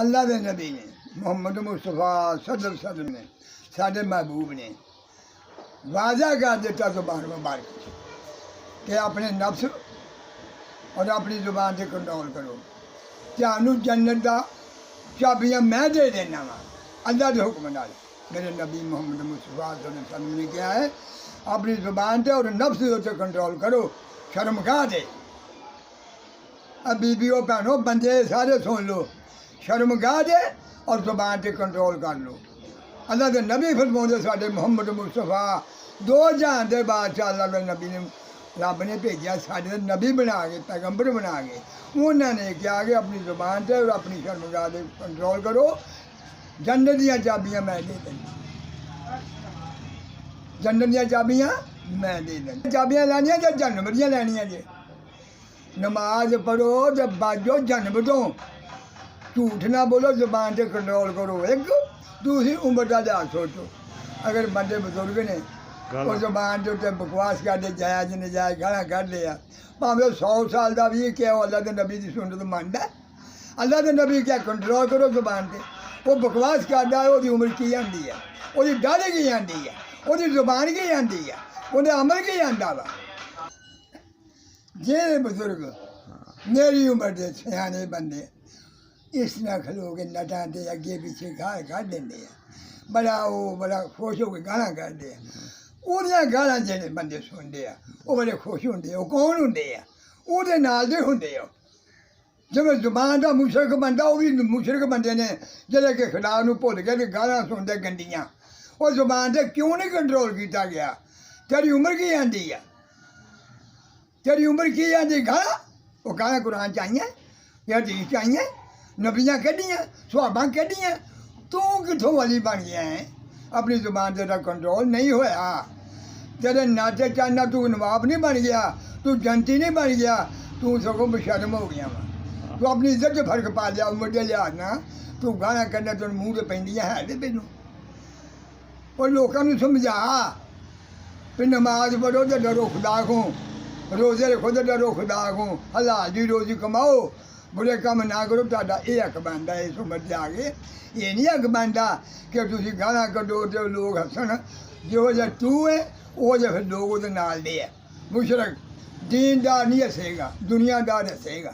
اللہ دے نبی نے محمد مصطفیٰ صدر نے ساڈے محبوب نے واضح کر دیتا زبان مبارک کہ اپنے نفس اور اپنی زبان سے کنٹرول کرو. تمہیں جنت دا چابیاں میں دے دینا وا اللہ کے حکم نال. میرے نبی محمد مصطفیٰ صلی اللہ علیہ وسلم نے کیا ہے اپنی زبان سے اور نفس سے کنٹرول کرو. شرم گاہ دے اب بیویوں بہنوں بندے سارے سن لو. شرم گاہ دے اور زبان سے کنٹرول کر لو. اللہ کے نبی فرماؤں ساڈے محمد مصطفیٰ دو جہان دے بادشاہ اللہ کے نبی نے رب نے بھیجا ساڈے نبی بنا کے پیغمبر بنا کے. انہوں نے کیا کہ اپنی زبان سے اور اپنی شرم گاہ سے کنٹرول کرو. جنت دیا چابیاں میں دے دیں. جنت دیا چابیاں میں دے دیں. چابیاں لینیاں جو جنم دیا لینیاں جی. نماز پڑھو جب باجو جنم دو. جھوٹ نہ بولو زبان سے کنٹرول کرو. ایک دوسری عمر کا لحاظ سوچو. اگر بندے بزرگ نے وہ زبان کے اتنے بکواس کر دے جائز نجائز گالا کر لیا بھاوے 100 سال کا بھی کیا اللہ کے نبی کی سنت مانتا ہے. اللہ کے نبی کیا کنٹرول کرو زبان سے. وہ بکواس کرتا ہے وہ عمر کی آتی ہے وہ داڑھی کی آتی ہے وہ زبان کی آتی ہے وہ عمل کی آتا وا. جی بزرگ میری عمر کے سیانے بندے اس طرح کھلو کے نٹاں دے اگے پیچھے گال کر دیں بڑا خوش ہو کے گالا کرتے ہیں. وہ گالا جہاں بندے سنتے ہیں وہ بڑے خوش ہوں. وہ کون ہوں وہ نال دے ہوں. جب زبان کا مشرق بندہ وہ بھی مشرق بندے نے جلے کے خلاف بھول کے گالا سنتے گندیاں. وہ زبان سے کیوں نہیں کنٹرول کیتا گیا. تیری عمر کی آتی ہے تیری عمر کی آتی گالا. وہ گالا قرآن چاہیے یا حدیث چاہیے نبیاں کھڈیاں صحابہ کھڈیاں. تو کتوں والی بن گیا ہے. اپنی زبان سے کنٹرول نہیں ہوا. تیرے ناچے چاہنا تو نواب نہیں بن گیا تو جنتی نہیں بن گیا تو سگوں بشرم ہو گیا وا. تو اپنی عزت سے فرق پا لیا عمر کے لحاظ نہ تو گانا کرنا تو منہ سے پہنیا ہے تو پہنو. اور لوگوں کو سمجھا پھر نماز پڑھو تو ڈرو خدا کو. روزے رکھو تو ڈرو خدا کو. حلال دی روزی کماؤ برے کام نہ کرو. تا یہ حق بنتا ہے اس عمر سے آ کے. یہ نہیں حق بنتا کہ تھی گانا کڈو تو لوگ ہسن. جو جا تو ہے وہ جا پھر لوگ وہ نال دے ہے. مشرق دیندار نہیں ہسے گا دنیا دار ہسے گا.